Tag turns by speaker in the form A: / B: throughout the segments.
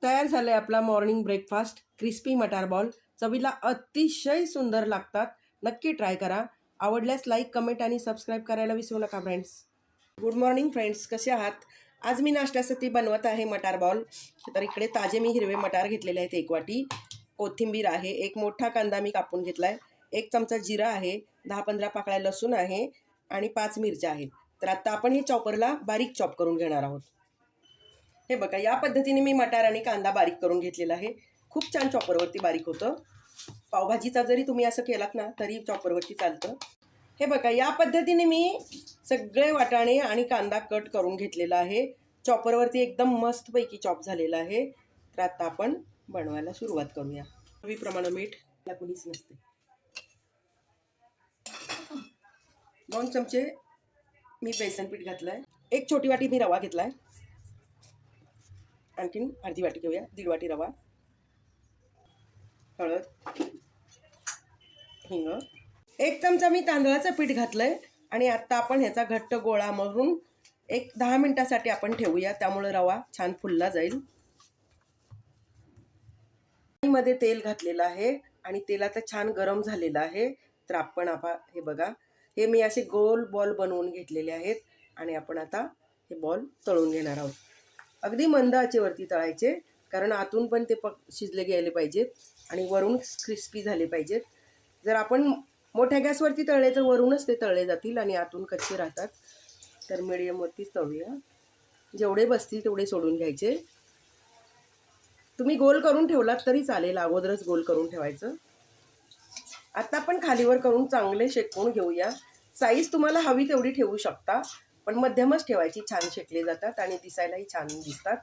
A: तयार झाले आपला मॉर्निंग ब्रेकफास्ट क्रिस्पी मटार बॉल. चवीला अतिशय सुंदर लागतात. नक्की ट्राय करा. आवडल्यास लाईक, कमेंट आणि सबस्क्राईब करायला विसरू नका फ्रेंड्स. गुड मॉर्निंग फ्रेंड्स, कसे आहात? आज मी नाश्त्यासाठी बनवत आहे मटार बॉल. तर इकडे ताजे मी हिरवे मटार घेतलेले आहेत 1 वाटी. कोथिंबीर आहे, 1 मोठा कांदा मी कापून घेतला आहे, 1 चमचा जिरा आहे, 10-15 पाकळ्या लसूण आहे आणि 5 मिरच्या आहेत. तर आता आपण हे चॉपरला बारीक चॉप करून घेणार आहोत. हे बघा, या पद्धतीने मी मटार आणि कांदा बारीक करून घेतलेला आहे. खूप छान चॉपरवरती बारीक होतं. पावभाजीचा जरी तुम्ही असं केलात ना तरी चॉपरवरती चालतं. हे बघा, या पद्धतीने मी सगळे वाटाणे आणि कांदा कट करून घेतलेला आहे. चॉपरवरती एकदम मस्तपैकी चॉप झालेला आहे. तर आता आपण बनवायला सुरुवात करूया. चवीप्रमाणे मीठ, याला कुणीच नसते. 2 चमचे मी बेसन पीठ घातलंय. 1 छोटी वाटी मी रवा घेतलाय. आणखीन अर्धी वाटी घेऊया, 1.5 वाटी रवा, हळद, हिंग, 1 चमचा मी तांदळाचं पीठ घातलंय. आणि आता आपण ह्याचा घट्ट गोळा मळून 10 मिनिटासाठी आपण ठेवूया, त्यामुळे रवा छान फुलला जाईल. मध्ये तेल घातलेलं आहे आणि तेल आता छान गरम झालेलं आहे. तर आपण हे बघा, हे मी असे गोल बॉल बनवून घेतलेले आहेत आणि आपण आता हे बॉल तळून घेणार आहोत. अगदी मंद आचेवरती तळायचे, कारण आतून पण ते शिजले गेले पाहिजेत आणि वरून क्रिस्पी झाले पाहिजेत. जर आपण मोठ्या गॅसवरती तळले तर वरूनच ते तळले जातील आणि आतून कच्चे राहतात. तर मिडियमवरतीच तळूया. जेवढे बसतील तेवढे सोडून घ्यायचे. तुम्ही गोल करून ठेवलात तरी चालेल, अगोदरच गोल करून ठेवायचं. आता आपण खालीवर करून चांगले शेकवून घेऊया. साईज तुम्हाला हवी तेवढी ठेवू शकता, पण मध्यमच ठेवायची. छान शेकले जातात आणि दिसायलाही छान दिसतात.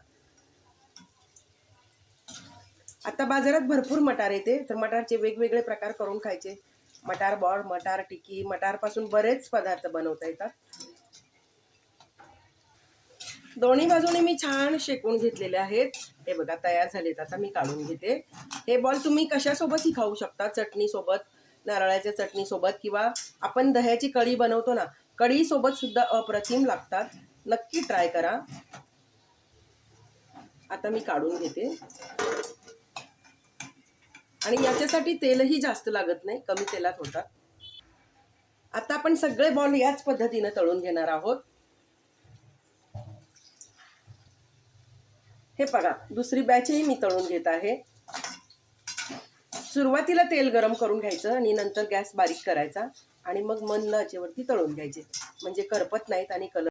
A: आता बाजारात भरपूर मटार येते, तर मटारचे वेगवेगळे प्रकार करून खायचे. मटार बॉल, मटार टिक्की, मटारपासून बरेच पदार्थ बनवता येतात. दोन्ही बाजूने मी छान शेकून घेतलेले आहेत. हे बघा, तयार झालेत. आता मी काढून घेते. हे बॉल तुम्ही कशासोबतही खाऊ शकता, चटणीसोबत, नारळाच्या चटणीसोबत, किंवा आपण दह्याची कढी बनवतो ना, कढीसोबत सुद्धा अप्रतिम लागतात. नक्की ट्राय करा. आता मी काढून घेते आणि याच्यासाठी तेलही जास्त लागत नाही, कमी तेलात होतात. आता आपण सगळे बॉल याच पद्धतीने तळून घेणार आहोत. हे बघा, दुसरी बॅचही मी तळून घेत आहे. सुरुवातीला तेल गरम करून घ्यायचं आणि नंतर गॅस बारीक करायचा आणि मग मंद आचेवरती तळून घ्यायचे, म्हणजे करपत नाहीत आणि कलर